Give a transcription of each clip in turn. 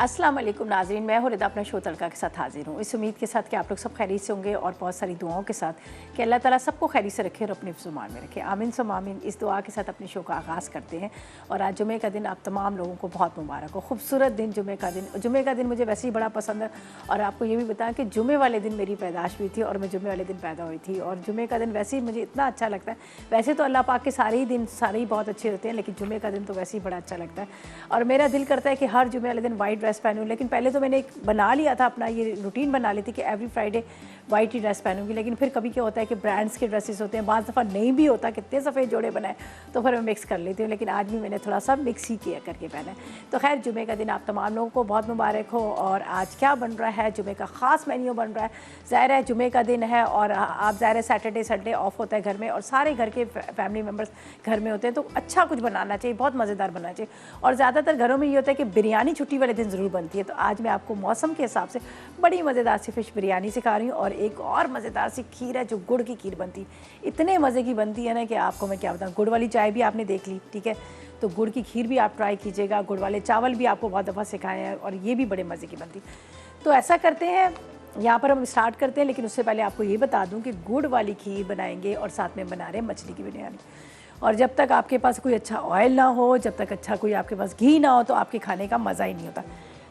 अस्सलाम वालेकुम नाज़रीन, मैं हूँ रिदा अपना शो तड़का के साथ हाजिर हूँ। इस उम्मीद के साथ कि आप लोग सब खैरियत से होंगे और बहुत सारी दुआओं के साथ कि अल्लाह ताला सबको खैरियत से रखे और अपने ज़ुबान में रखे। आमीन सुम्मा आमीन। इस दुआ के साथ अपने शो का आगाज़ करते हैं। और आज जुमे का दिन आप तमाम लोगों को बहुत मुबारक हो। खूबसूरत दिन जुमे का दिन। जुमे का दिन मुझे वैसे ही बड़ा पसंद है और आपको ये भी बताएं कि जुमे वाले दिन मेरी पैदाश हुई थी और मैं जुमे वाले दिन पैदा हुई थी। और जुमे का दिन वैसे ही मुझे इतना अच्छा लगता है। वैसे तो अल्लाह पाक के सारे ही दिन सारे ही बहुत अच्छे होते हैं, लेकिन जुमे का दिन तो वैसे ही बड़ा अच्छा लगता है। और मेरा दिल करता है कि हर जुमे वाले दिन वाइट ड्रेस पहनूँ, लेकिन पहले तो मैंने एक बना लिया था, अपना ये रूटीन बना ली थी कि एवरी फ्राइडे वाइट ही ड्रेस पहनूंगी। लेकिन फिर कभी क्या होता है कि ब्रांड्स के ड्रेसेस होते हैं, बाज़ दफ़ा नहीं भी होता, कितने सफ़ेद जोड़े बनाए तो फिर मैं मिक्स कर लेती हूँ। लेकिन आज भी मैंने थोड़ा सा मिक्स ही किया करके पहना है। तो खैर जुमे का दिन आप तमाम लोगों को बहुत मुबारक हो। और आज क्या बन रहा है, जुमे का ख़ास मेन्यू बन रहा है। ज़ाहिर है जुमे का दिन है और आप ज़ाहिर है सैटरडे संडे ऑफ होता है घर में और सारे घर के फैमिली मेम्बर्स घर में होते हैं, तो अच्छा कुछ बनाना चाहिए, बहुत मज़ेदार बनाना चाहिए। और ज़्यादातर घरों में ये होता है कि बिरयानी छुट्टी वाले दिन ज़रूर बनती है। तो आज मैं आपको मौसम के हिसाब से बड़ी मज़ेदार सी फ़िश बिरयानी सिखा रही हूँ। और एक और मज़ेदार सी खीर है जो गुड़ की खीर बनती है, इतने मज़े की बनती है ना कि आपको मैं क्या बताऊँ। गुड़ वाली चाय भी आपने देख ली, ठीक है, तो गुड़ की खीर भी आप ट्राई कीजिएगा। गुड़ वाले चावल भी आपको बहुत दफ़ा सिखाए हैं और ये भी बड़े मज़े की बनती। तो ऐसा करते हैं, यहाँ पर हम स्टार्ट करते हैं, लेकिन उससे पहले आपको ये बता दूँ कि गुड़ वाली खीर बनाएंगे और साथ में बना रहे हैं मछली की बिरयानी। और जब तक आपके पास कोई अच्छा ऑयल ना हो, जब तक अच्छा कोई आपके पास घी ना हो, तो आपके खाने का मज़ा ही नहीं होता।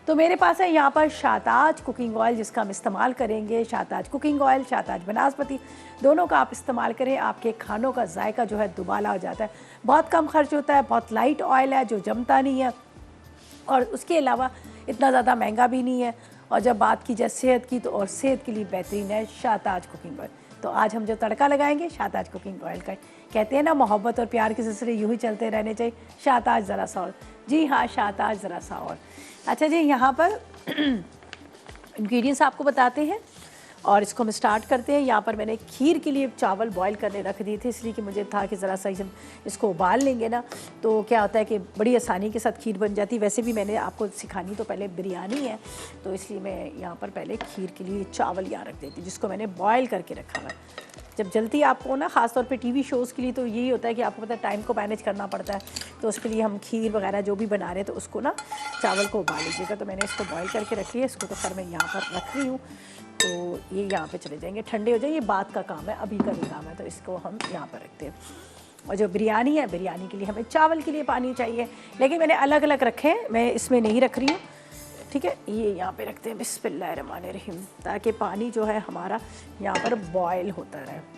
तो मेरे पास है यहाँ पर शाहताज कुकिंग ऑयल, जिसका हम इस्तेमाल करेंगे। शाहताज कुकिंग ऑयल, शाहताज बनास्पति, दोनों का आप इस्तेमाल करें। आपके खानों का जायका जो है दुबाला हो जाता है। बहुत कम खर्च होता है, बहुत लाइट ऑयल है जो जमता नहीं है और उसके अलावा इतना ज़्यादा महंगा भी नहीं है। और जब बात की जाए सेहत की, तो और सेहत के लिए बेहतरीन है शाहताज कुकिंग ऑयल। तो आज हम जो तड़का लगाएंगे शाहताज कुकिंग ऑयल का। कहते हैं ना, मोहब्बत और प्यार के सिलसिले यूँ ही चलते रहने चाहिए। शाहताज ज़रा सा और, जी हाँ, शाहताज ज़रा सा और। अच्छा जी, यहाँ पर इंग्रेडिएंट्स आपको बताते हैं और इसको हम स्टार्ट करते हैं। यहाँ पर मैंने खीर के लिए चावल बॉईल करने रख दिए थे, इसलिए कि मुझे था कि ज़रा सा इसको उबाल लेंगे ना तो क्या होता है कि बड़ी आसानी के साथ खीर बन जाती है। वैसे भी मैंने आपको सिखानी तो पहले बिरयानी है, तो इसलिए मैं यहाँ पर पहले खीर के लिए चावल यहाँ रख देती, जिसको मैंने बॉयल करके रखा हुआ है। जब जल्दी आपको ना, ख़ासतौर पे टीवी शोज़ के लिए तो यही होता है कि आपको पता है टाइम को मैनेज करना पड़ता है, तो उसके लिए हम खीर वगैरह जो भी बना रहे हैं तो उसको ना चावल को उबाल लीजिएगा। तो मैंने इसको बॉईल करके रख लिया, इसको तो खैर मैं यहाँ पर रख रही हूँ। तो ये यहाँ पे चले जाएंगे, ठंडे हो जाए, ये बात का काम है, अभी का नहीं काम है। तो इसको हम यहाँ पर रखते हैं। और जो बिरयानी है, बिरयानी के लिए हमें चावल के लिए पानी चाहिए, लेकिन मैंने अलग अलग रखे हैं, मैं इसमें नहीं रख रही हूँ, ठीक है। ये यहाँ पे रखते हैं बिस्मिल्लाहिर्रहमानिर्रहीम, ताकि पानी जो है हमारा यहाँ पर बॉयल होता रहे।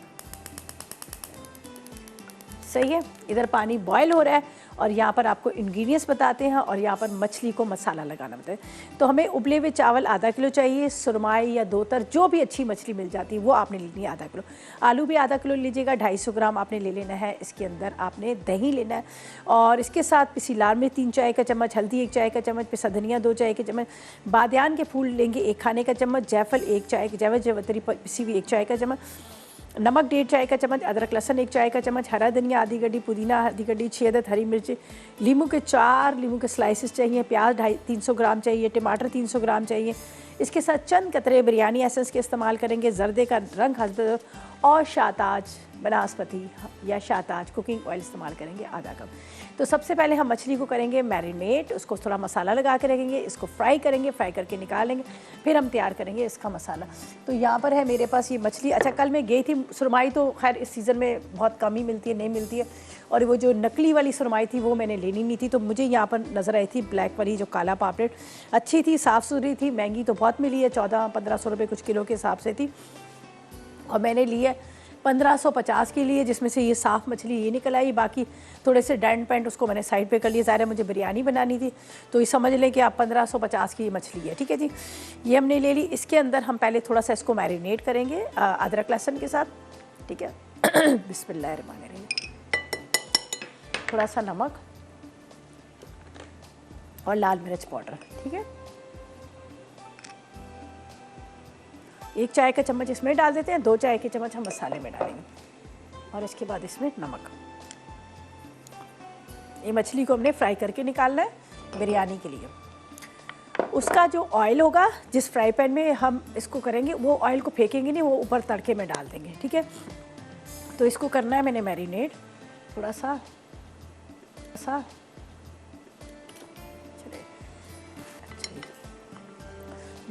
सही है, इधर पानी बॉयल हो रहा है और यहाँ पर आपको इंग्रेडिएंट्स बताते हैं और यहाँ पर मछली को मसाला लगाना बताए। तो हमें उबले हुए चावल आधा किलो चाहिए, सुरमाई या दोतर जो भी अच्छी मछली मिल जाती है वो आपने लेनी है आधा किलो। आलू भी आधा किलो लीजिएगा, 250 ग्राम आपने ले लेना है। इसके अंदर आपने दही लेना है और इसके साथ पिसी लाल मिर्च 3 चाय का चम्मच, हल्दी 1 चाय का चम्मच, पिसा धनिया 2 चाय के चम्मच, बादियान के फूल लेंगे 1 खाने का चम्मच, जायफल 1 चाय, जावित्री पिसी हुई 1 चाय का चम्मच, नमक 1.5 चाय का चम्मच, अदरक लहसुन 1 चाय का चम्मच, हरा धनिया आधी गड्डी, पुदीना आधी गड्डी, 6 अदद हरी मिर्च, लीमू के 4 लीमू के स्लाइसेस चाहिए, प्याज 350 ग्राम चाहिए, टमाटर 300 ग्राम चाहिए। इसके साथ चंद कतरे बिरयानी एसेंस के इस्तेमाल करेंगे, जर्दे का रंग हस्ब और शाहताज बनास्पति या शाहताज कुकिंग ऑयल इस्तेमाल करेंगे आधा कप। तो सबसे पहले हम मछली को करेंगे मैरिनेट, उसको थोड़ा मसाला लगा के रखेंगे, इसको फ्राई करेंगे, फ्राई करके निकालेंगे, फिर हम तैयार करेंगे इसका मसाला। तो यहाँ पर है मेरे पास ये मछली। अच्छा, कल मैं गई थी, सुरमाई तो खैर इस सीज़न में बहुत कम ही मिलती है, नहीं मिलती है, और वो जो नकली वाली सुरमाई थी वो मैंने लेनी नहीं थी, तो मुझे यहाँ पर नज़र आई थी ब्लैक वाली जो काला पापलेट, अच्छी थी, साफ़ सुथरी थी, महंगी तो बहुत मिली है, 1400-1500 रुपये कुछ किलो के हिसाब से थी। और मैंने लिए 1550 के लिए, जिसमें से ये साफ़ मछली ये निकल आई, बाकी थोड़े से डेंट पेंट उसको मैंने साइड पे कर लिया। ज़ाहिर है मुझे बिरयानी बनानी थी, तो ये समझ लें कि आप 1550 की ये मछली है, ठीक है जी। ये हमने ले ली। इसके अंदर हम पहले थोड़ा सा इसको मैरिनेट करेंगे अदरक लहसुन के साथ, ठीक है। बिस्मिल्लाहिर्रहमानिर्रहीम, थोड़ा सा नमक और लाल मिर्च पाउडर, ठीक है, 1 चाय का चम्मच इसमें डाल देते हैं, 2 चाय के चम्मच हम मसाले में डालेंगे और इसके बाद इसमें नमक। ये मछली को हमने फ्राई करके निकालना है बिरयानी के लिए। उसका जो ऑयल होगा जिस फ्राई पैन में हम इसको करेंगे, वो ऑयल को फेंकेंगे नहीं, वो ऊपर तड़के में डाल देंगे, ठीक है। तो इसको करना है मैंने मैरिनेट थोड़ा सा चले। अच्छा,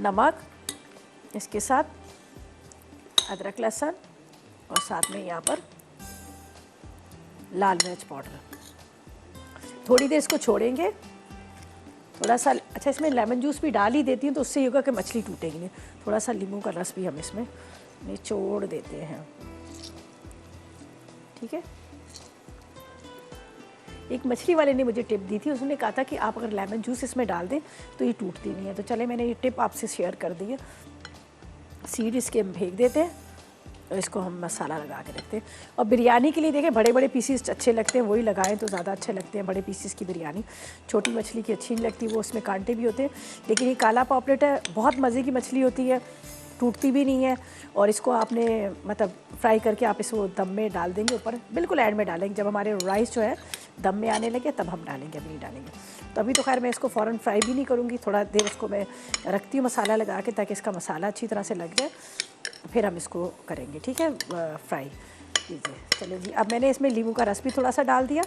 नमक, इसके साथ अदरक लहसुन और साथ में यहाँ पर लाल मिर्च पाउडर। थोड़ी देर इसको छोड़ेंगे, थोड़ा सा। अच्छा, इसमें लेमन जूस भी डाल ही देती हूँ तो उससे ये होगा कि मछली टूटेगी नहीं। थोड़ा सा नींबू का रस भी हम इसमें निचोड़ देते हैं, ठीक है। एक मछली वाले ने मुझे टिप दी थी, उसने कहा था कि आप अगर लेमन जूस इसमें डाल दें तो ये टूटती नहीं है। तो चले, मैंने ये टिप आपसे शेयर कर दी है। सीड इसके हम फेंक देते हैं और इसको हम मसाला लगा के रखते हैं। और बिरयानी के लिए देखें, बड़े बड़े पीसीस अच्छे लगते हैं, वही लगाएं तो ज़्यादा अच्छे लगते हैं बड़े पीसीस की बिरयानी। छोटी मछली की अच्छी नहीं लगती, वो उसमें कांटे भी होते हैं। लेकिन ये काला पॉपलेट है, बहुत मज़े की मछली होती है, टूटती भी नहीं है। और इसको आपने मतलब फ्राई करके आप इसको दम में डाल देंगे ऊपर, बिल्कुल एंड में डालेंगे जब हमारे राइस जो है दम में आने लगे, तब हम डालेंगे, अभी नहीं डालेंगे। तो अभी तो खैर मैं इसको फ़ौरन फ्राई भी नहीं करूँगी, थोड़ा देर उसको मैं रखती हूँ मसाला लगा के, ताकि इसका मसाला अच्छी तरह से लग जाए, फिर हम इसको करेंगे, ठीक है, फ्राई कीजिए। चलिए जी, अब मैंने इसमें नींबू का रस भी थोड़ा सा डाल दिया,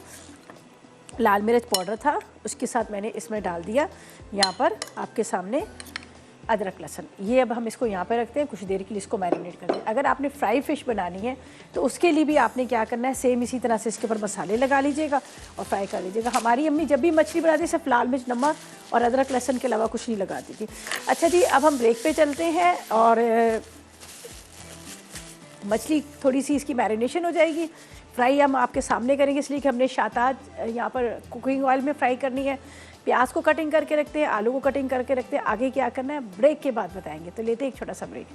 लाल मिर्च पाउडर था उसके साथ मैंने इसमें डाल दिया यहाँ पर आपके सामने अदरक लहसुन। ये अब हम इसको यहाँ पे रखते हैं, कुछ देर के लिए इसको मैरिनेट करते हैं। अगर आपने फ्राई फ़िश बनानी है तो उसके लिए भी आपने क्या करना है, सेम इसी तरह से इसके ऊपर मसाले लगा लीजिएगा और फ्राई कर लीजिएगा। हमारी अम्मी जब भी मछली बनाती सिर्फ लाल मिर्च, नमक और अदरक लहसुन के अलावा कुछ नहीं लगाती थी। अच्छा जी, अब हम ब्रेक पे चलते हैं और मछली थोड़ी सी इसकी मैरिनेशन हो जाएगी। फ्राई हम आपके सामने करेंगे, इसलिए कि हमने शाताज यहाँ पर कुकिंग ऑयल में फ्राई करनी है। प्याज को कटिंग करके रखते हैं, आलू को कटिंग करके रखते हैं। आगे क्या करना है ब्रेक के बाद बताएंगे। तो लेते हैं एक छोटा सा ब्रेक।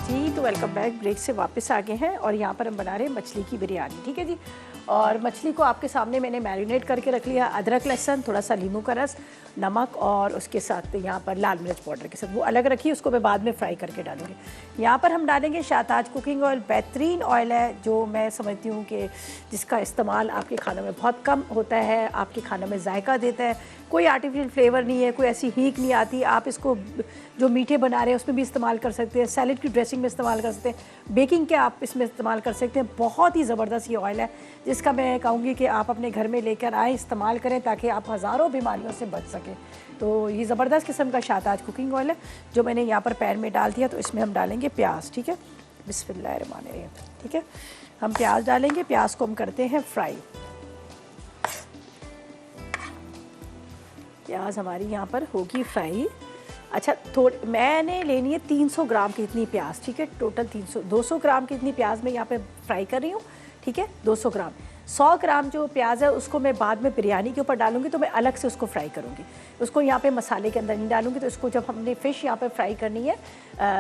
जी, तो वेलकम बैक। ब्रेक से वापस आ गए हैं और यहाँ पर हम बना रहे हैं मछली की बिरयानी, ठीक है जी। और मछली को आपके सामने मैंने मैरिनेट करके रख लिया, अदरक लहसुन, थोड़ा सा नींबू का रस, नमक और उसके साथ यहाँ पर लाल मिर्च पाउडर के साथ, वो अलग रखी, उसको मैं बाद में फ्राई करके डालूंगी। यहाँ पर हम डालेंगे शाताज कुकिंग ऑयल। बेहतरीन ऑयल है जो मैं समझती हूँ कि जिसका इस्तेमाल आपके खानों में बहुत कम होता है, आपके खानों में जायका देता है, कोई आर्टिफिशियल फ्लेवर नहीं है, कोई ऐसी हीक नहीं आती। आप इसको जो मीठे बना रहे हैं उसमें भी इस्तेमाल कर सकते हैं, सैलेड की ड्रेसिंग में इस्तेमाल कर सकते हैं, बेकिंग के आप इसमें इस्तेमाल कर सकते हैं। बहुत ही ज़बरदस्त ये ऑयल है जिसका मैं कहूँगी कि आप अपने घर में लेकर आएँ, इस्तेमाल करें ताकि आप हज़ारों बीमारियों से बच सकें। तो ये ज़बरदस्त किस्म का शाताज कुकिंग ऑयल है जो मैंने यहाँ पर पैन में डाल दिया। तो इसमें हम डालेंगे प्याज, ठीक है, बिस्मिल्लाहिर्रहमानिर्रहीम, ठीक है। हम प्याज डालेंगे, प्याज को हम करते हैं फ्राई। प्याज हमारी यहाँ पर होगी फ्राई। अच्छा, मैंने लेनी है 300 ग्राम की इतनी प्याज, ठीक है, टोटल 200 ग्राम की इतनी प्याज मैं यहाँ पे फ्राई कर रही हूँ, ठीक है, 200 ग्राम। 100 ग्राम जो प्याज है उसको मैं बाद में बिरयानी के ऊपर डालूंगी, तो मैं अलग से उसको फ्राई करूँगी, उसको यहाँ पे मसाले के अंदर नहीं डालूंगी। तो इसको जब हमने फ़िश यहाँ पे फ्राई करनी है,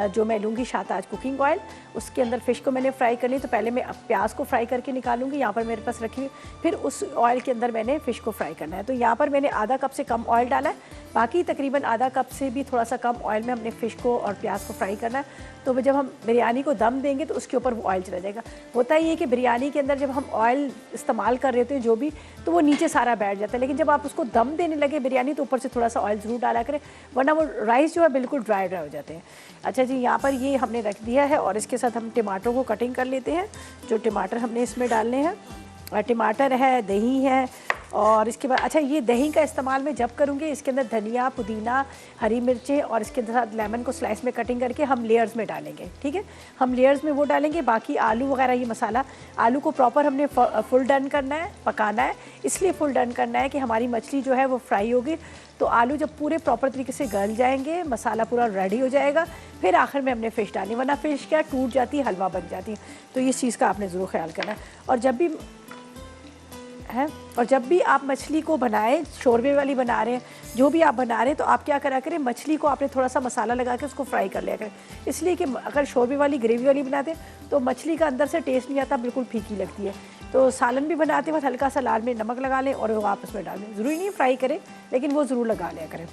जो मैं लूँगी शाताज कुकिंग ऑयल, उसके अंदर फ़िश को मैंने फ्राई करनी, तो पहले मैं प्याज को फ्राई करके निकालूंगी, यहाँ पर मेरे पास रखी हुई, फिर उस ऑयल के अंदर मैंने फ़िश को फ्राई करना है। तो यहाँ पर मैंने आधा कप से कम ऑयल डाला है, बाकी तकरीबन आधा कप से भी थोड़ा सा कम ऑयल में हमने फ़िश को और प्याज को फ्राई करना है। तो जब हम बिरयानी को दम देंगे तो उसके ऊपर वो ऑयल चला जाएगा। होता ही है कि बिरयानी के अंदर जब हम ऑयल इस्तेमाल कर रहे होते हैं जो भी, तो वो नीचे सारा बैठ जाता है, लेकिन जब आप उसको दम देने लगे बिरयानी तो ऊपर से थोड़ा सा ऑयल ज़रूर डाला करें, वरना वो राइस जो है बिल्कुल ड्राई हो जाते हैं। अच्छा जी, यहाँ पर ये हमने रख दिया है और इसके साथ हम टमाटरों को कटिंग कर लेते हैं। जो टमाटर हमने इसमें डालने हैं, और टमाटर है, दही है, और इसके बाद अच्छा ये दही का इस्तेमाल मैं जब करूँगी, इसके अंदर धनिया, पुदीना, हरी मिर्चें और इसके साथ लेमन को स्लाइस में कटिंग करके हम लेयर्स में डालेंगे, ठीक है, हम लेयर्स में वो डालेंगे। बाकी आलू वगैरह ये मसाला, आलू को प्रॉपर हमने फुल डन करना है, पकाना है, इसलिए फुल डन करना है कि हमारी मछली जो है वो फ्राई होगी, तो आलू जब पूरे प्रॉपर तरीके से गल जाएंगे, मसाला पूरा रेडी हो जाएगा, फिर आखिर में हमने फ़िश डालनी, वरना फ़िश क्या टूट जाती है, हलवा बन जाती है। तो इस चीज़ का आपने ज़रूर ख्याल करना है। और जब भी आप मछली को बनाएं, शोरबे वाली बना रहे हैं, जो भी आप बना रहे हैं, तो आप क्या करा करें, मछली को आपने थोड़ा सा मसाला लगा के उसको फ्राई कर लिया करें, इसलिए कि अगर शोरबे वाली ग्रेवी वाली बनाते हैं तो मछली का अंदर से टेस्ट नहीं आता, बिल्कुल फीकी लगती है। तो सालन भी बनाते वक्त हल्का सा लाल मिर्च नमक लगा लें और वो आपस में डाल दें, ज़रूरी नहीं फ्राई करें, लेकिन वो ज़रूर लगा लिया करें।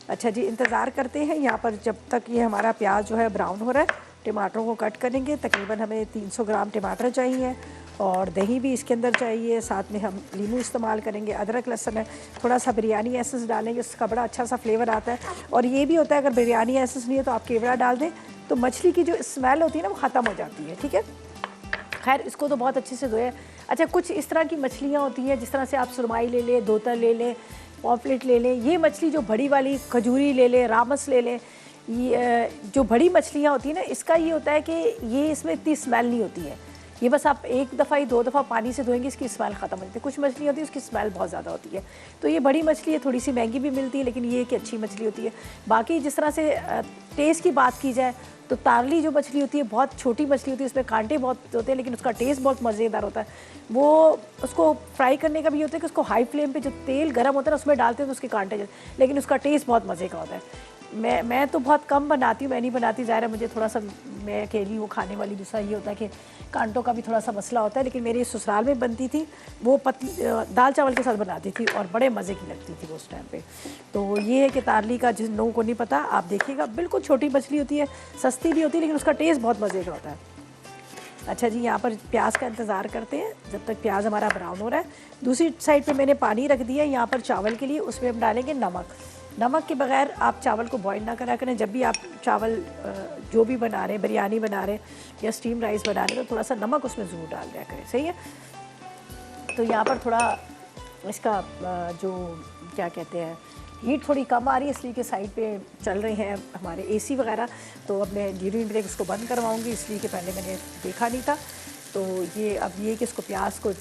अच्छा जी, इंतज़ार करते हैं यहाँ पर जब तक ये हमारा प्याज जो है ब्राउन हो रहा है। टमाटरों को कट करेंगे, तकरीबन हमें 300 ग्राम टमाटर चाहिए और दही भी इसके अंदर चाहिए, साथ में हम नींबू इस्तेमाल करेंगे, अदरक लहसुन है, थोड़ा सा बिरयानी एसेंस डालेंगे, उसका बड़ा अच्छा सा फ्लेवर आता है। और ये भी होता है अगर बिरयानी एसेंस नहीं है तो आप केवड़ा डाल दें, तो मछली की जो स्मेल होती है ना वो ख़त्म हो जाती है, ठीक है। खैर इसको तो बहुत अच्छे से धोया। अच्छा, कुछ इस तरह की मछलियाँ होती हैं, जिस तरह से आप सुरमाई ले लें, धोतर ले लें, पॉम्फ्रेट ले लें, ये मछली जो बड़ी वाली, खजूरी ले लें, रामस ले लें, ये जो बड़ी मछलियाँ होती हैं ना, इसका ये होता है कि ये इसमें इतनी स्मेल नहीं होती है। ये बस आप एक दफ़ा ही 2 दफ़ा पानी से धोएंगे, इसकी स्मेल ख़त्म हो जाती है। कुछ मछली होती है उसकी स्मेल बहुत ज़्यादा होती है, तो ये बड़ी मछली है, थोड़ी सी महंगी भी मिलती है, लेकिन ये कि अच्छी मछली होती है। बाकी जिस तरह से टेस्ट की बात की जाए तो तारली जो मछली होती है बहुत छोटी मछली होती है, उसमें कांटे बहुत होते हैं, लेकिन उसका टेस्ट बहुत मज़ेदार होता है। वो उसको फ्राई करने का भी होता है कि उसको हाई फ्लेम पे जो तेल गर्म होता है ना उसमें डालते हैं तो उसके कांटे, लेकिन उसका टेस्ट बहुत मज़े का होता है। मैं तो बहुत कम बनाती हूँ, मैं नहीं बनाती, ज़ाहिर है मुझे थोड़ा सा, मैं अकेली वो खाने वाली, दूसरा ये होता है कि कांटों का भी थोड़ा सा मसला होता है। लेकिन मेरी ससुराल में बनती थी, वो दाल चावल के साथ बनाती थी और बड़े मज़े की लगती थी वो उस टाइम पे। तो ये है कि तारली का जिन लोगों को नहीं पता, आप देखिएगा, बिल्कुल छोटी मछली होती है, सस्ती भी होती है, लेकिन उसका टेस्ट बहुत मज़े का होता है। अच्छा जी, यहाँ पर प्याज का इंतज़ार करते हैं जब तक प्याज हमारा ब्राउन हो रहा है। दूसरी साइड पे मैंने पानी रख दिया है यहाँ पर चावल के लिए, उसमें हम डालेंगे नमक। नमक के बगैर आप चावल को बॉईल ना करा करें। जब भी आप चावल जो भी बना रहे हैं, बिरयानी बना रहे हैं या स्टीम राइस बना रहे हैं, तो थोड़ा सा नमक उसमें ज़रूर डाल दिया करें, सही है। तो यहाँ पर थोड़ा इसका जो क्या कहते हैं, हीट थोड़ी कम आ रही है, इसलिए कि साइड पे चल रहे हैं हमारे एसी वगैरह, तो अब मैं ड्यूरिंग ब्रेक इसको बंद करवाऊंगी, इसलिए कि पहले मैंने देखा नहीं था। तो ये अब ये कि इसको प्याज को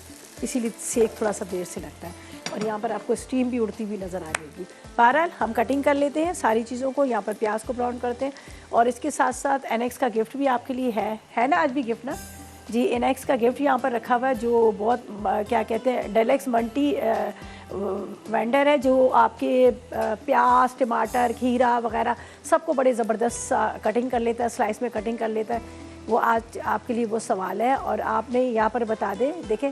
इसीलिए सेक थोड़ा सा देर से लगता है, और यहाँ पर आपको स्टीम भी उड़ती हुई नज़र आ जाएगी। बहरहाल हम कटिंग कर लेते हैं सारी चीज़ों को, यहाँ पर प्याज को ब्राउन करते हैं, और इसके साथ साथ एनेक्स का गिफ्ट भी आपके लिए है ना, आज भी गिफ्ट ना जी, एनेक्स का गिफ्ट यहाँ पर रखा हुआ है, जो बहुत क्या कहते हैं, डेलेक्स मल्टी वेंडर है, जो आपके प्याज, टमाटर, खीरा वगैरह सबको बड़े ज़बरदस्त कटिंग कर लेता है, स्लाइस में कटिंग कर लेता है। वो आज आपके लिए वो सवाल है, और आपने यहाँ पर बता दें, देखें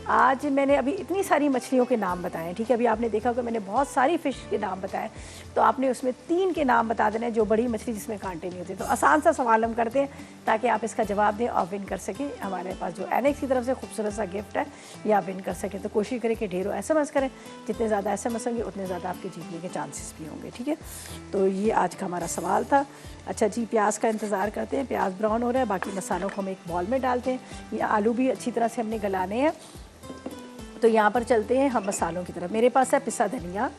आज मैंने अभी इतनी सारी मछलियों के नाम बताए, ठीक है। अभी आपने देखा कि मैंने बहुत सारी फ़िश के नाम बताए, तो आपने उसमें 3 के नाम बता देना है जो बड़ी मछली जिसमें कांटे नहीं होते। तो आसान सा सवाल हम करते हैं ताकि आप इसका जवाब दें और विन कर सकें। हमारे पास जो एनेक्स की तरफ से खूबसूरत सा गिफ्ट है, ये आप विन कर सकें। तो कोशिश करें कि ढेरों SMS करें, जितने ज़्यादा SMS होंगे उतने ज़्यादा आपके जीतने के चांसेस भी होंगे, ठीक है। तो ये आज का हमारा सवाल था। अच्छा जी, प्याज का इंतज़ार करते हैं, प्याज ब्राउन हो रहा है, बाकी मसालों को हम एक बॉल में डालते हैं। ये आलू भी अच्छी तरह से हमने गलाने हैं। तो यहाँ पर चलते हैं हम मसालों की तरफ। मेरे पास है पिसा धनिया,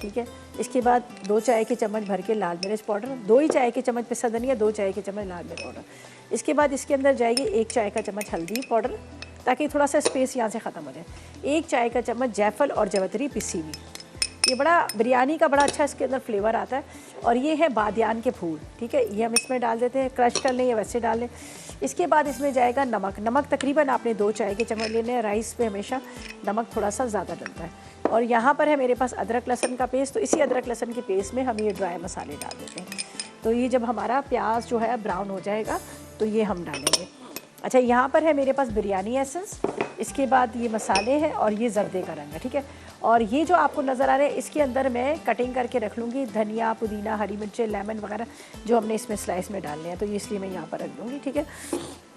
ठीक है। इसके बाद 2 चाय के चम्मच भर के लाल मिर्च पाउडर, 2 ही चाय के चम्मच पिसा धनिया, 2 चाय के चम्मच लाल मिर्च पाउडर। इसके बाद इसके अंदर जाएगी 1 चाय का चम्मच हल्दी पाउडर, ताकि थोड़ा सा स्पेस यहाँ से ख़त्म हो जाए। 1 चाय का चम्मच जायफल और जवतरी पिसी हुई, ये बड़ा बिरयानी का बड़ा अच्छा इसके अंदर फ्लेवर आता है। और ये है बादियान के फूल, ठीक है, ये हम इसमें डाल देते हैं, क्रश कर लें या वैसे डाल लें। इसके बाद इसमें जाएगा नमक। नमक तकरीबन आपने 2 चाय के चम्मच लेने हैं, राइस पे हमेशा नमक थोड़ा सा ज़्यादा डलता है। और यहाँ पर है मेरे पास अदरक लहसुन का पेस्ट, तो इसी अदरक लहसुन के पेस्ट में हम ये ड्राई मसाले डाल देते हैं। तो ये जब हमारा प्याज जो है ब्राउन हो जाएगा तो ये हम डालेंगे। अच्छा, यहाँ पर है मेरे पास बिरयानी एसेंस, इसके बाद ये मसाले हैं और ये जर्दे का रंग है, ठीक है। और ये जो आपको नज़र आ रहा है, इसके अंदर मैं कटिंग करके रख लूँगी धनिया, पुदीना, हरी मिर्चें, लेमन वगैरह जो हमने इसमें स्लाइस में डालने हैं, तो ये इसलिए मैं यहाँ पर रख दूँगी, ठीक है।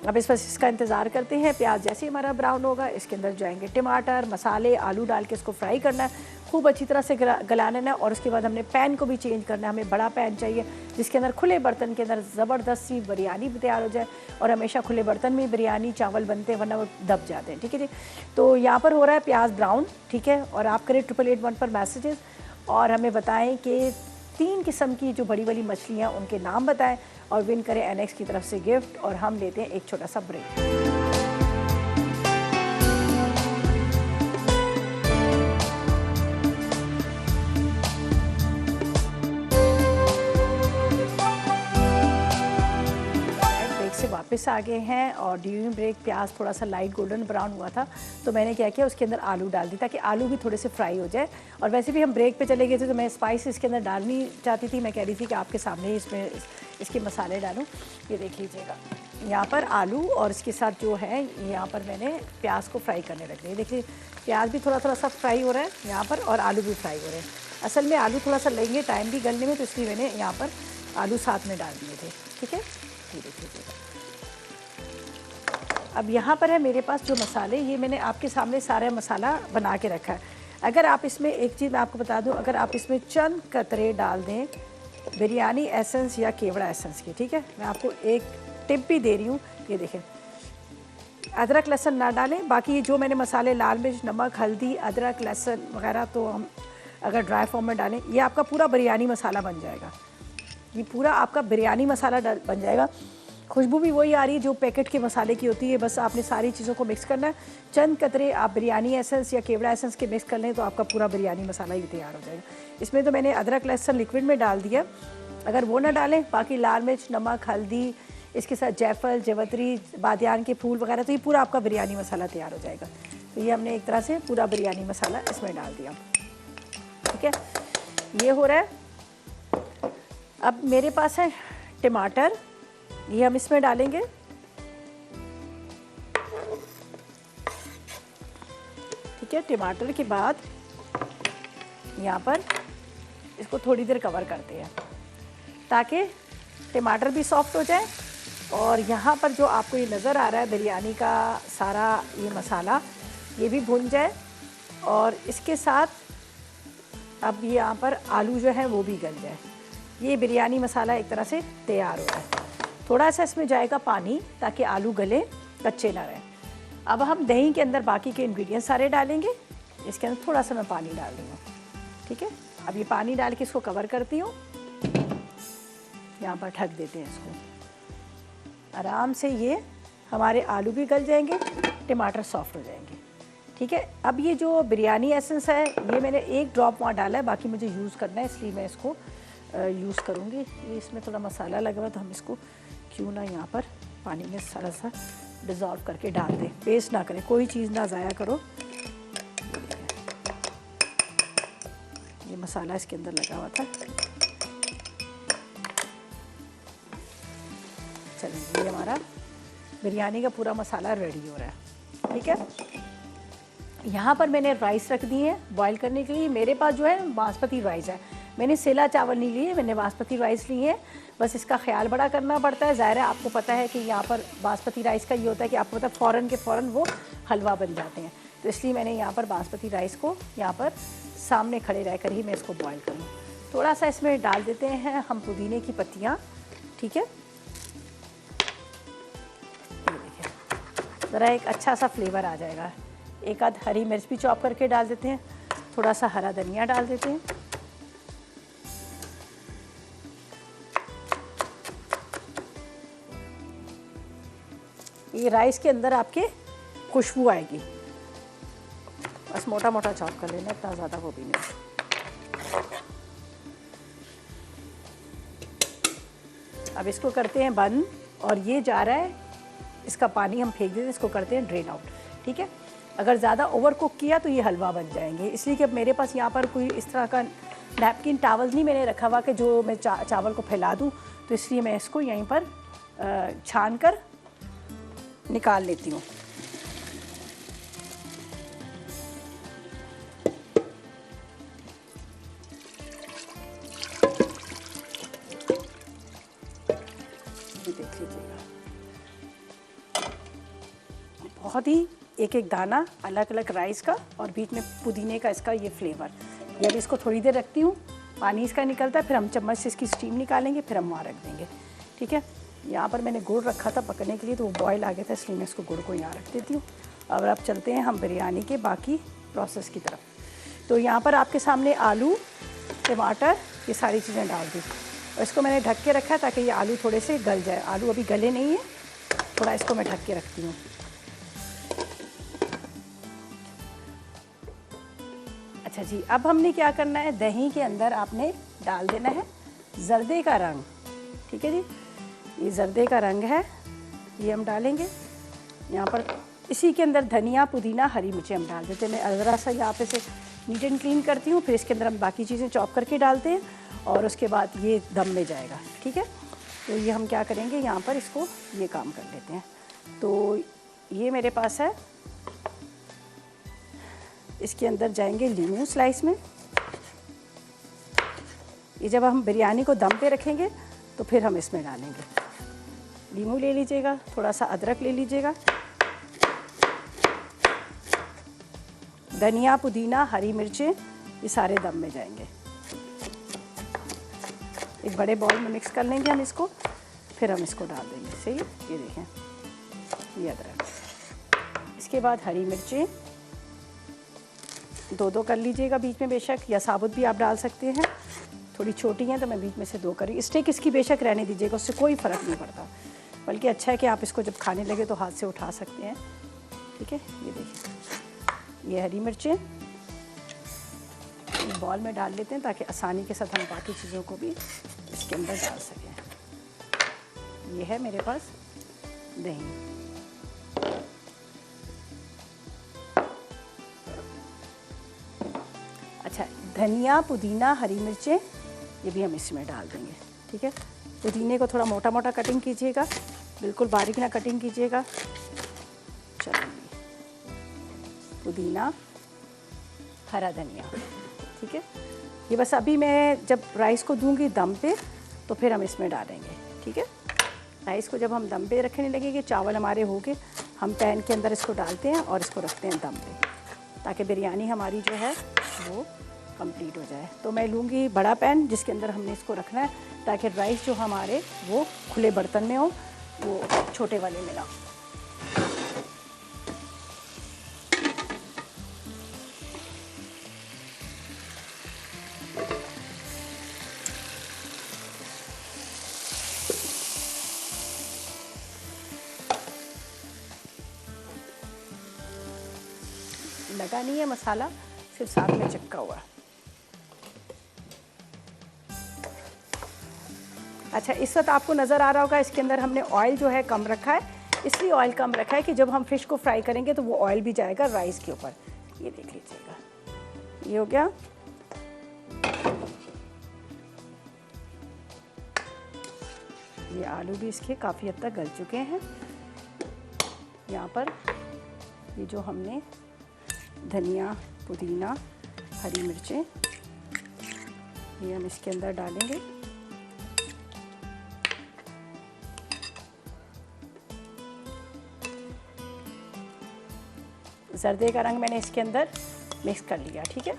अब इस पर इसका इंतज़ार करते हैं। प्याज जैसे ही हमारा ब्राउन होगा, इसके अंदर जाएंगे टमाटर, मसाले, आलू डाल के इसको फ्राई करना है, खूब अच्छी तरह से गलाना है। और उसके बाद हमने पैन को भी चेंज करना है, हमें बड़ा पैन चाहिए जिसके अंदर खुले बर्तन के अंदर ज़बरदस्त सी बिरयानी भी तैयार हो जाए। और हमेशा खुले बर्तन में बिरयानी चावल बनते हैं, वरना वो दब जाते हैं, ठीक है जी। तो यहाँ पर हो रहा है प्याज ब्राउन, ठीक है। और आप करें 8881 पर मैसेजेस और हमें बताएं कि 3 किस्म की जो बड़ी बड़ी मछलियाँ उनके नाम बताएं और विन करें एनेक्स की तरफ से गिफ्ट। और हम लेते हैं एक छोटा सा ब्रेक। वापस आ गए हैं और ड्यूरिंग ब्रेक प्याज थोड़ा सा लाइट गोल्डन ब्राउन हुआ था, तो मैंने क्या किया, उसके अंदर आलू डाल दी ताकि आलू भी थोड़े से फ्राई हो जाए। और वैसे भी हम ब्रेक पे चले गए थे तो मैं स्पाइस इसके अंदर डालनी चाहती थी, मैं कह रही थी कि आपके सामने ही इसमें इसके मसाले डालूँ। ये देख लीजिएगा, यहाँ पर आलू और इसके साथ जो है यहाँ पर मैंने प्याज को फ्राई करने रख दिया। देखिए प्याज भी थोड़ा थोड़ा सा फ्राई हो रहा है यहाँ पर, और आलू भी फ्राई हो रहे हैं। असल में आलू थोड़ा सा लेंगे टाइम भी गलने में, तो इसलिए मैंने यहाँ पर आलू साथ में डाल दिए थे, ठीक है। ये देखिएगा, अब यहाँ पर है मेरे पास जो मसाले, ये मैंने आपके सामने सारा मसाला बना के रखा है। अगर आप इसमें एक चीज़ मैं आपको बता दूँ, अगर आप इसमें चंद कतरे डाल दें बिरयानी एसेंस या केवड़ा एसेंस की, ठीक है, मैं आपको एक टिप भी दे रही हूँ। ये देखें, अदरक लहसुन ना डालें। बाकी जो मैंने मसाले लाल मिर्च, नमक, हल्दी, अदरक, लहसुन वगैरह तो हम अगर ड्राई फॉर्म में डालें, ये आपका पूरा बिरयानी मसाला बन जाएगा। ये पूरा आपका बिरयानी मसाला बन जाएगा। खुशबू भी वही आ रही है जो पैकेट के मसाले की होती है। बस आपने सारी चीज़ों को मिक्स करना है। चंद कतरे आप बिरयानी एसेंस या केवड़ा एसेंस के मिक्स कर लें तो आपका पूरा बिरयानी मसाला ही तैयार हो जाएगा। इसमें तो मैंने अदरक लहसुन लिक्विड में डाल दिया, अगर वो ना डालें, बाकी लाल मिर्च, नमक, हल्दी, इसके साथ जायफल, जवतरी, बादियान के फूल वगैरह, तो ये पूरा आपका बिरयानी मसाला तैयार हो जाएगा। तो ये हमने एक तरह से पूरा बिरयानी मसाला इसमें डाल दिया। ठीक है, ये हो रहा है। अब मेरे पास है टमाटर, ये हम इसमें डालेंगे। ठीक है, टमाटर के बाद यहाँ पर इसको थोड़ी देर कवर करते हैं ताकि टमाटर भी सॉफ्ट हो जाए और यहाँ पर जो आपको ये नज़र आ रहा है बिरयानी का सारा ये मसाला, ये भी भुन जाए। और इसके साथ अब ये यहाँ पर आलू जो है वो भी गल जाए। ये बिरयानी मसाला एक तरह से तैयार हो रहा है। थोड़ा सा इसमें जाएगा पानी ताकि आलू गले, कच्चे ना रहें। अब हम दही के अंदर बाकी के इंग्रेडिएंट्स सारे डालेंगे। इसके अंदर थोड़ा सा मैं पानी डाल दूँगा। ठीक है, अब ये पानी डाल के इसको कवर करती हूँ। यहाँ पर ढक देते हैं इसको। आराम से ये हमारे आलू भी गल जाएंगे, टमाटर सॉफ्ट हो जाएंगे। ठीक है, अब ये जो बिरयानी एसेंस है ये मैंने एक ड्रॉप वहाँ डाला है, बाकी मुझे यूज़ करना है इसलिए मैं इसको यूज़ करूँगी। ये इसमें थोड़ा मसाला लगा हुआ तो हम इसको क्यों ना यहाँ पर पानी में थोड़ा सा डिज़ोल्व करके डाल दें। वेस्ट ना करें, कोई चीज़ ना ज़ाया करो। ये मसाला इसके अंदर लगा हुआ था। चलिए, ये हमारा बिरयानी का पूरा मसाला रेडी हो रहा है। ठीक है, यहाँ पर मैंने राइस रख दिए हैं बॉईल करने के लिए। मेरे पास जो है बासमती राइस है, मैंने सेला चावल नहीं लिए, मैंने बासमती राइस लिए हैं। बस इसका ख्याल बड़ा करना पड़ता है। ज़ाहिर है आपको पता है कि यहाँ पर बासमती राइस का ये होता है कि आपको पता है फ़ौरन के फ़ौरन वो हलवा बन जाते हैं। तो इसलिए मैंने यहाँ पर बासमती राइस को यहाँ पर सामने खड़े रहकर ही मैं इसको बॉईल करूँ। थोड़ा सा इसमें डाल देते हैं हम पुदीने की पत्तियाँ। ठीक है, ये देखिए ज़रा एक अच्छा सा फ्लेवर आ जाएगा। एक आध हरी मिर्च भी चॉप करके डाल देते हैं, थोड़ा सा हरा धनिया डाल देते हैं। ये राइस के अंदर आपके खुशबू आएगी। बस मोटा मोटा चॉप कर लेना, इतना ज़्यादा वो भी नहीं। अब इसको करते हैं बंद और ये जा रहा है, इसका पानी हम फेंक देते हैं, इसको करते हैं ड्रेन आउट। ठीक है, अगर ज़्यादा ओवर कुक किया तो ये हलवा बन जाएंगे। इसलिए कि अब मेरे पास यहाँ पर कोई इस तरह का नैपकिन टावल नहीं मैंने रखा हुआ कि जो मैं चावल को फैला दूँ, तो इसलिए मैं इसको यहीं पर छान कर निकाल लेती हूँ। देख लीजिएगा, बहुत ही एक एक दाना अलग अलग राइस का और बीच में पुदीने का इसका ये फ्लेवर। ये अभी इसको थोड़ी देर रखती हूँ, पानी इसका निकलता है, फिर हम चम्मच से इसकी स्टीम निकालेंगे, फिर हम वहाँ रख देंगे। ठीक है, यहाँ पर मैंने गुड़ रखा था पकने के लिए तो वो बॉयल आ गया था, इसलिए मैं इसको गुड़ को यहाँ रख देती हूँ। और अब चलते हैं हम बिरयानी के बाकी प्रोसेस की तरफ। तो यहाँ पर आपके सामने आलू, टमाटर, ये सारी चीज़ें डाल दी और इसको मैंने ढक के रखा है ताकि ये आलू थोड़े से गल जाए। आलू अभी गले नहीं है, थोड़ा इसको मैं ढक के रखती हूँ। अच्छा जी, अब हमने क्या करना है, दही के अंदर आपने डाल देना है जर्दे का रंग। ठीक है जी, ये जर्दे का रंग है, ये हम डालेंगे यहाँ पर। इसी के अंदर धनिया, पुदीना, हरी मिर्ची हम डाल देते हैं। मैं ज़रा सा यहाँ पे से नीट एंड क्लीन करती हूँ, फिर इसके अंदर हम बाकी चीज़ें चॉप करके डालते हैं और उसके बाद ये दम में जाएगा। ठीक है, तो ये हम क्या करेंगे, यहाँ पर इसको ये काम कर लेते हैं। तो ये मेरे पास है, इसके अंदर जाएंगे लीमू स्लाइस में। ये जब हम बिरयानी को दम पे रखेंगे तो फिर हम इसमें डालेंगे। लीमू ले लीजिएगा, थोड़ा सा अदरक ले लीजिएगा, धनिया, पुदीना, हरी मिर्चें, ये सारे दम में जाएंगे। एक बड़े बाउल में मिक्स कर लेंगे हम इसको, फिर हम इसको डाल देंगे। सही है, ये देखें, ये अदरक इसके बाद हरी मिर्चें 2 कर लीजिएगा बीच में, बेशक, या साबुत भी आप डाल सकते हैं। थोड़ी छोटी हैं तो मैं बीच में से 2 करी। स्टिक इसकी बेशक रहने दीजिएगा, उससे कोई फ़र्क नहीं पड़ता, बल्कि अच्छा है कि आप इसको जब खाने लगे तो हाथ से उठा सकते हैं। ठीक है, ये देखिए, ये हरी मिर्चें बॉल में डाल लेते हैं ताकि आसानी के साथ हम बाकी चीज़ों को भी इसके अंदर डाल सकें। ये है मेरे पास दही। अच्छा, धनिया, पुदीना, हरी मिर्चें ये भी हम इसमें डाल देंगे। ठीक है, पुदीने को थोड़ा मोटा मोटा कटिंग कीजिएगा, बिल्कुल बारीक ना कटिंग कीजिएगा। चलिए, पुदीना, हरा धनिया। ठीक है, ये बस अभी मैं जब राइस को दूंगी दम पे तो फिर हम इसमें डालेंगे। ठीक है, राइस को जब हम दम पे रखने लगेंगे, चावल हमारे हो गए, हम पैन के अंदर इसको डालते हैं और इसको रखते हैं दम पे, ताकि बिरयानी हमारी जो है वो कंप्लीट हो जाए। तो मैं लूँगी बड़ा पैन जिसके अंदर हमने इसको रखना है, ताकि राइस जो हमारे वो खुले बर्तन में हो, वो छोटे वाले में ना। लगा नहीं है मसाला, सिर्फ साथ में चिपका हुआ। अच्छा, इस वक्त आपको नज़र आ रहा होगा इसके अंदर हमने ऑयल जो है कम रखा है। इसलिए ऑयल कम रखा है कि जब हम फ़िश को फ्राई करेंगे तो वो ऑयल भी जाएगा राइस के ऊपर। ये देख लीजिएगा, ये हो गया। ये आलू भी इसके काफ़ी हद तक गल चुके हैं। यहाँ पर ये जो हमने धनिया, पुदीना, हरी मिर्चें, ये हम इसके अंदर डालेंगे। जर्दे का रंग मैंने इसके अंदर मिक्स कर लिया। ठीक है,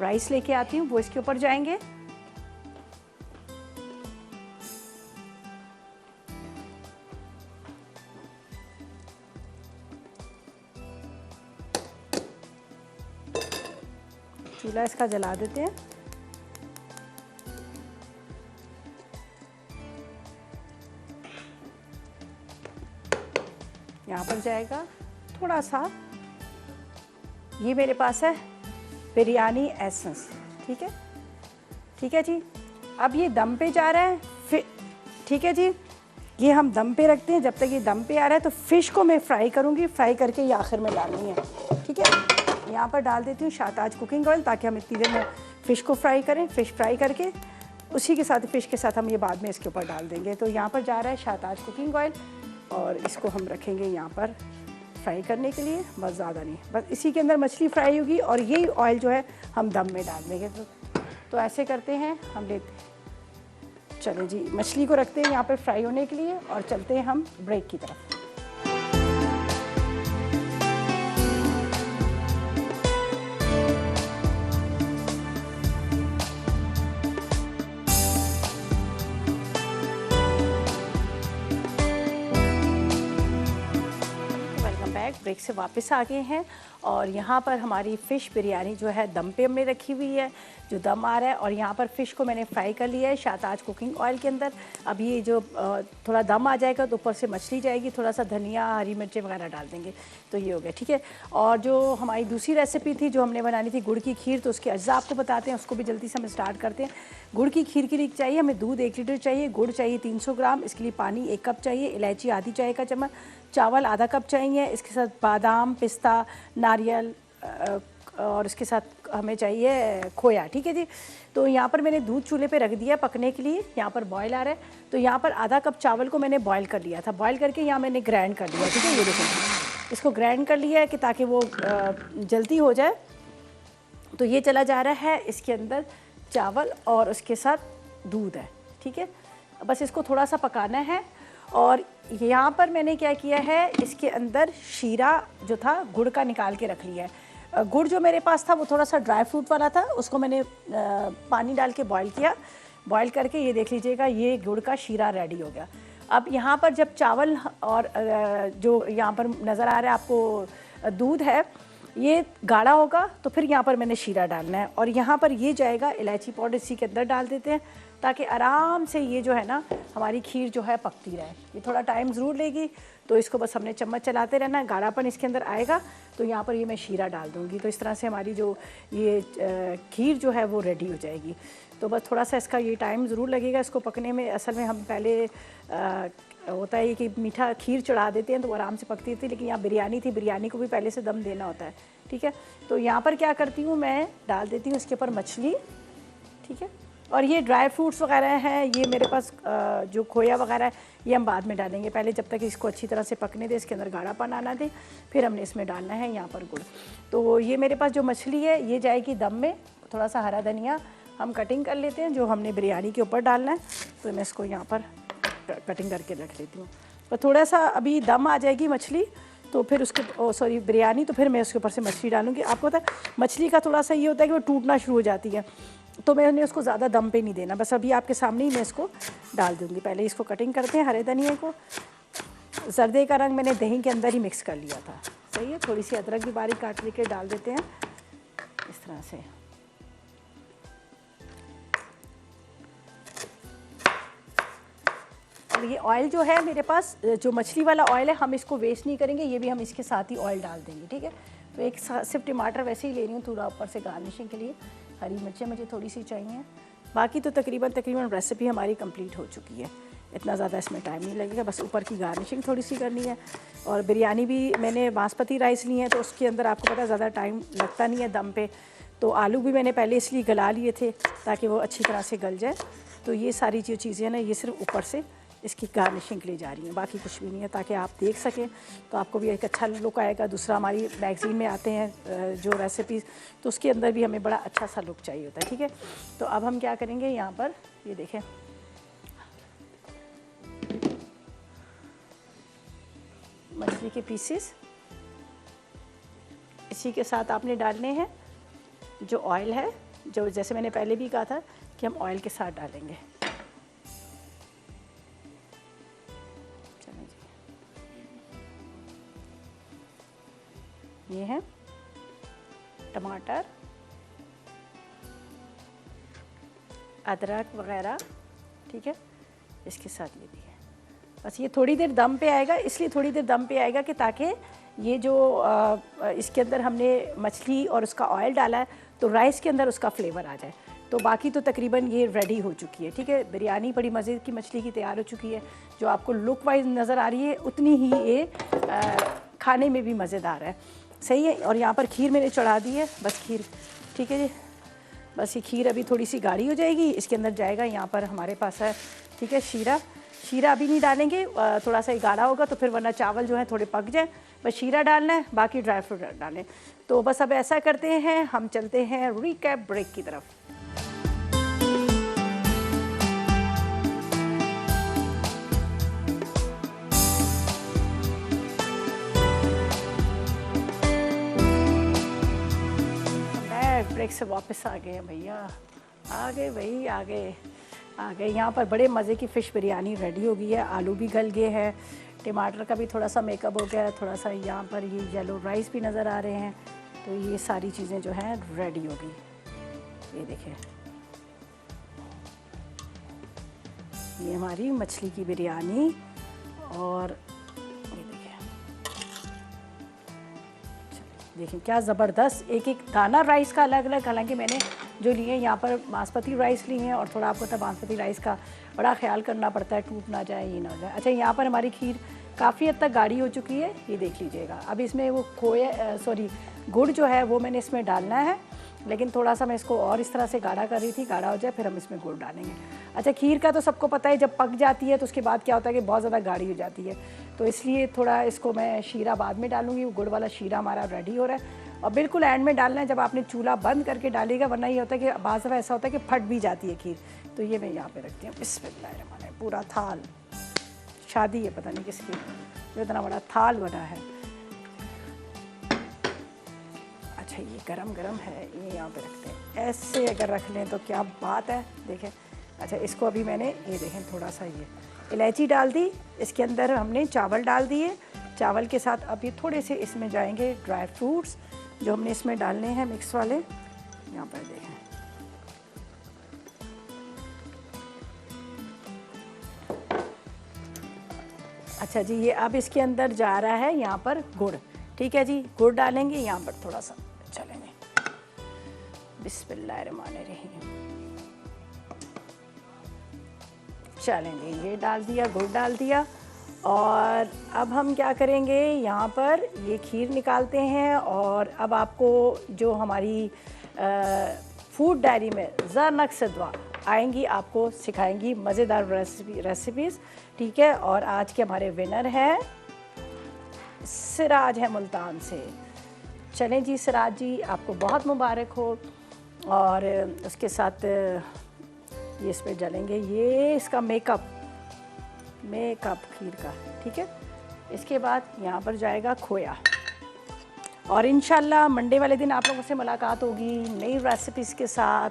राइस लेके आती हूँ, वो इसके ऊपर जाएंगे। चूल्हा इसका जला देते हैं। यहाँ पर जाएगा थोड़ा सा, ये मेरे पास है बिरयानी एसेंस। ठीक है, ठीक है जी। अब ये दम पे जा रहा है, फिर ठीक है जी, ये हम दम पे रखते हैं। जब तक ये दम पे आ रहा है तो फ़िश को मैं फ्राई करूँगी, फ्राई करके ये आखिर में डालनी है। ठीक है, यहाँ पर डाल देती हूँ शाहताज कुकिंग ऑयल, ताकि हम इतनी देर में फ़िश को फ्राई करें। फ़िश फ्राई करके उसी के साथ, फ़िश के साथ हम ये बाद में इसके ऊपर डाल देंगे। तो यहाँ पर जा रहा है शाहताज कुकिंग ऑयल, और इसको हम रखेंगे यहाँ पर फ्राई करने के लिए। बस ज़्यादा नहीं, बस इसी के अंदर मछली फ्राई होगी और यही ऑयल जो है हम दम में डाल देंगे। तो ऐसे करते हैं हम, लेते, चलो जी, मछली को रखते हैं यहाँ पर फ्राई होने के लिए और चलते हैं हम ब्रेक की तरफ। ब्रेक से वापस आ गए हैं और यहाँ पर हमारी फ़िश बिरयानी जो है दम पे हमने रखी हुई है, जो दम आ रहा है। और यहाँ पर फ़िश को मैंने फ्राई कर लिया है शाहताज कुकिंग ऑयल के अंदर। अब ये जो थोड़ा दम आ जाएगा तो ऊपर से मछली जाएगी, थोड़ा सा धनिया, हरी मिर्चें वगैरह डाल देंगे, तो ये हो गया। ठीक है, और जो हमारी दूसरी रेसिपी थी जो हमने बनानी थी गुड़ की खीर, तो उसके अज्जा आपको बताते हैं, उसको भी जल्दी से हम स्टार्ट करते हैं। गुड़ की खीर के लिए चाहिए हमें दूध 1 लीटर चाहिए, गुड़ चाहिए 300 ग्राम, इसके लिए पानी 1 कप चाहिए, इलायची आधी चाय का चम्मच, चावल आधा कप चाहिए, इसके साथ बादाम, पिस्ता, नारियल और इसके साथ हमें चाहिए खोया। ठीक है जी, तो यहाँ पर मैंने दूध चूल्हे पे रख दिया पकने के लिए। यहाँ पर बॉयल आ रहा है, तो यहाँ पर आधा कप चावल को मैंने बॉयल कर लिया था। बॉयल करके यहाँ मैंने ग्राइंड कर लिया। ठीक है, ये देखिए, इसको ग्राइंड कर लिया है कि ताकि वो जल्दी हो जाए। तो ये चला जा रहा है इसके अंदर चावल और उसके साथ दूध है। ठीक है, बस इसको थोड़ा सा पकाना है। और यहाँ पर मैंने क्या किया है, इसके अंदर शीरा जो था गुड़ का निकाल के रख लिया है। गुड़ जो मेरे पास था वो थोड़ा सा ड्राई फ्रूट वाला था, उसको मैंने पानी डाल के बॉईल किया। बॉईल करके ये देख लीजिएगा ये गुड़ का शीरा रेडी हो गया। अब यहाँ पर जब चावल और जो यहाँ पर नज़र आ रहा है आपको दूध है ये गाढ़ा होगा तो फिर यहाँ पर मैंने शीरा डालना है और यहाँ पर ये जाएगा इलायची पाउडर इसी के अंदर डाल देते हैं ताकि आराम से ये जो है ना हमारी खीर जो है पकती रहे। ये थोड़ा टाइम ज़रूर लेगी तो इसको बस हमने चम्मच चलाते रहना, गाढ़ापन इसके अंदर आएगा तो यहाँ पर ये मैं शीरा डाल दूँगी। तो इस तरह से हमारी जो ये खीर जो है वो रेडी हो जाएगी। तो बस थोड़ा सा इसका ये टाइम ज़रूर लगेगा इसको पकने में। असल में हम पहले होता है कि मीठा खीर चढ़ा देते हैं तो आराम से पकती थी, लेकिन यहाँ बिरयानी थी, बिरयानी को भी पहले से दम देना होता है, ठीक है। तो यहाँ पर क्या करती हूँ मैं डाल देती हूँ इसके ऊपर मछली, ठीक है। और ये ड्राई फ्रूट्स वगैरह हैं, ये मेरे पास जो खोया वगैरह है ये हम बाद में डालेंगे, पहले जब तक इसको अच्छी तरह से पकने दें, इसके अंदर गाढ़ापन आना दें, फिर हमने इसमें डालना है यहाँ पर गुड़। तो ये मेरे पास जो मछली है ये जाएगी दम में। थोड़ा सा हरा धनिया हम कटिंग कर लेते हैं जो हमने बिरयानी के ऊपर डालना है, तो मैं इसको यहाँ पर कटिंग करके रख लेती हूँ। पर थोड़ा सा अभी दम आ जाएगी मछली तो फिर उसके सॉरी बिरयानी, तो फिर मैं उसके ऊपर से मछली डालूँगी। आपको पता है मछली का थोड़ा सा ये होता है कि वो टूटना शुरू हो जाती है, तो मैंने उसको ज़्यादा दम पे नहीं देना, बस अभी आपके सामने ही मैं इसको डाल दूँगी। पहले इसको कटिंग करते हैं हरे धनिया को। जर्दे का रंग मैंने दही के अंदर ही मिक्स कर लिया था, सही है। थोड़ी सी अदरक भी बारीक काट लेके डाल देते हैं इस तरह से। और ये ऑयल जो है मेरे पास जो मछली वाला ऑयल है हम इसको वेस्ट नहीं करेंगे, ये भी हम इसके साथ ही ऑयल डाल देंगे, ठीक है। तो एक सिर्फ टमाटर वैसे ही ले रही हूँ थोड़ा ऊपर से गार्निशिंग के लिए, हरी मिर्चें मुझे थोड़ी सी चाहिए। बाकी तो तकरीबन रेसिपी हमारी कंप्लीट हो चुकी है, इतना ज़्यादा इसमें टाइम नहीं लगेगा, बस ऊपर की गार्निशिंग थोड़ी सी करनी है। और बिरयानी भी मैंने बासमती राइस ली है तो उसके अंदर आपको पता है ज़्यादा टाइम लगता नहीं है दम पे, तो आलू भी मैंने पहले इसलिए गला लिए थे ताकि वो अच्छी तरह से गल जाए। तो ये सारी जो चीज़ें हैं ना ये सिर्फ ऊपर से इसकी गार्निशिंग के लिए जा रही हैं, बाकी कुछ भी नहीं है, ताकि आप देख सकें तो आपको भी एक अच्छा लुक आएगा। दूसरा हमारी मैगज़ीन में आते हैं जो रेसिपीज़, तो उसके अंदर भी हमें बड़ा अच्छा सा लुक चाहिए होता है, ठीक है। तो अब हम क्या करेंगे यहाँ पर ये देखें मछली के पीसेस इसी के साथ आपने डालने हैं। जो ऑयल है जो जैसे मैंने पहले भी कहा था कि हम ऑयल के साथ डालेंगे। ये है टमाटर, अदरक वगैरह, ठीक है, इसके साथ ये भी है। बस ये थोड़ी देर दम पे आएगा, इसलिए थोड़ी देर दम पे आएगा कि ताकि ये जो इसके अंदर हमने मछली और उसका ऑयल डाला है तो राइस के अंदर उसका फ्लेवर आ जाए। तो बाकी तो तकरीबन ये रेडी हो चुकी है, ठीक है। बिरयानी बड़ी मज़े की मछली की तैयार हो चुकी है, जो आपको लुक वाइज नज़र आ रही है उतनी ही ये खाने में भी मज़ेदार है, सही है। और यहाँ पर खीर मैंने चढ़ा दी है, बस खीर, ठीक है जी। बस ये खीर अभी थोड़ी सी गाढ़ी हो जाएगी, इसके अंदर जाएगा यहाँ पर हमारे पास है, ठीक है, शीरा। शीरा अभी नहीं डालेंगे, थोड़ा सा गाढ़ा होगा तो फिर वरना चावल जो है थोड़े पक जाए, बस शीरा डालना है, बाकी ड्राई फ्रूट डालें। तो बस अब ऐसा करते हैं, हम चलते हैं रिकैप ब्रेक की तरफ। ब्रेक से वापस आ गए भैया, आ गए भाई, आ गए। यहाँ पर बड़े मज़े की फ़िश बिरयानी रेडी हो गई है, आलू भी गल गए हैं, टमाटर का भी थोड़ा सा मेकअप हो गया है, थोड़ा सा यहाँ पर ये येलो राइस भी नज़र आ रहे हैं। तो ये सारी चीज़ें जो हैं रेडी हो गई। ये देखिए ये हमारी मछली की बिरयानी, और देखिए क्या ज़बरदस्त, एक एक दाना राइस का अलग अलग। हालांकि मैंने जो लिए यहाँ पर बासमती राइस लिए हैं, और थोड़ा आपको तो बासमती राइस का बड़ा ख्याल करना पड़ता है, टूट ना जाए, ये ना हो जाए। अच्छा, यहाँ पर हमारी खीर काफ़ी हद तक गाढ़ी हो चुकी है, ये देख लीजिएगा। अब इसमें वो गुड़ जो है वो मैंने इसमें डालना है, लेकिन थोड़ा सा मैं इसको और इस तरह से गाढ़ा कर रही थी, गाढ़ा हो जाए फिर हम इसमें गुड़ डालेंगे। अच्छा, खीर का तो सबको पता है जब पक जाती है तो उसके बाद क्या होता है कि बहुत ज़्यादा गाढ़ी हो जाती है, तो इसलिए थोड़ा इसको मैं शीरा बाद में डालूंगी। गुड़ वाला शीरा हमारा रेडी हो रहा है, और बिल्कुल एंड में डालना है जब आपने चूल्हा बंद करके डालेगा, वरना ये होता है कि बाज़ दफ़ा ऐसा होता है कि फट भी जाती है खीर। तो ये मैं यहाँ पे रखती हूँ, बिस्मिल्लाह, पूरा थाल, शादी है पता नहीं किसकी, जो इतना बड़ा थाल बना है। अच्छा, ये गरम गरम है, ये यहाँ पे रखते हैं, ऐसे अगर रख लें तो क्या बात है। देखें अच्छा, इसको अभी मैंने ये देखें थोड़ा सा ये इलायची डाल दी, इसके अंदर हमने चावल डाल दिए। चावल के साथ अब ये थोड़े से इसमें जाएंगे ड्राई फ्रूट्स जो हमने इसमें डालने हैं मिक्स वाले, यहाँ पर देखें। अच्छा जी, ये अब इसके अंदर जा रहा है यहाँ पर गुड़। ठीक है जी, गुड़ डालेंगे यहाँ पर थोड़ा सा, चलेंगे। बिस्मिल्लाहिर्रहमानिर्रहीम। चलेंगे, ये डाल दिया, गुड़ डाल दिया। और अब हम क्या करेंगे, यहाँ पर ये खीर निकालते हैं। और अब आपको जो हमारी फूड डायरी में ज़रनक सदवा आएंगी, आपको सिखाएंगी मज़ेदार रेसिपीज़। ठीक है, और आज के हमारे विनर हैं सिराज है मुल्तान से। चलें जी सिराज जी, आपको बहुत मुबारक हो। और उसके साथ ये इसमें जलेंगे, ये इसका मेकअप खीर का। ठीक है, इसके बाद यहाँ पर जाएगा खोया। और इंशाल्लाह मंडे वाले दिन आप लोगों से मुलाकात होगी नई रेसिपीज़ के साथ।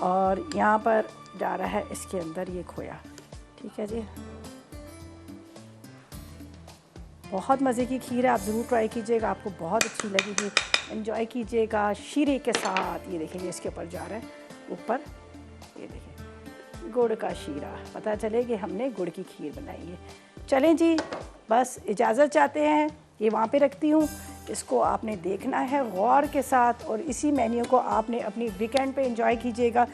और यहाँ पर जा रहा है इसके अंदर ये खोया। ठीक है जी, बहुत मज़े की खीर है, आप ज़रूर ट्राई कीजिएगा, आपको बहुत अच्छी लगेगी। एंजॉय कीजिएगा शीरे के साथ। ये देखिए इसके ऊपर जा रहा है, ऊपर ये देखिए गुड़ का शीरा, पता चले कि हमने गुड़ की खीर बनाई है। चलें जी, बस इजाज़त चाहते हैं, ये वहाँ पे रखती हूँ। इसको आपने देखना है गौर के साथ, और इसी मेन्यू को आपने अपनी वीकेंड पे एंजॉय कीजिएगा।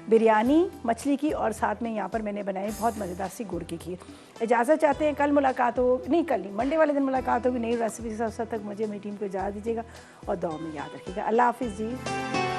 बिरयानी मछली की, और साथ में यहाँ पर मैंने बनाई बहुत मज़ेदार सी गुड़ की खीर। इजाज़त चाहते हैं, कल मुलाकात हो, नहीं कल नहीं, मंडे वाले दिन मुलाकात होगी नई रेसिपी के साथ। तक मुझे मेरी टीम को इजाज़त दीजिएगा और दुआ में याद रखिएगा। अल्लाह हाफिज़ जी।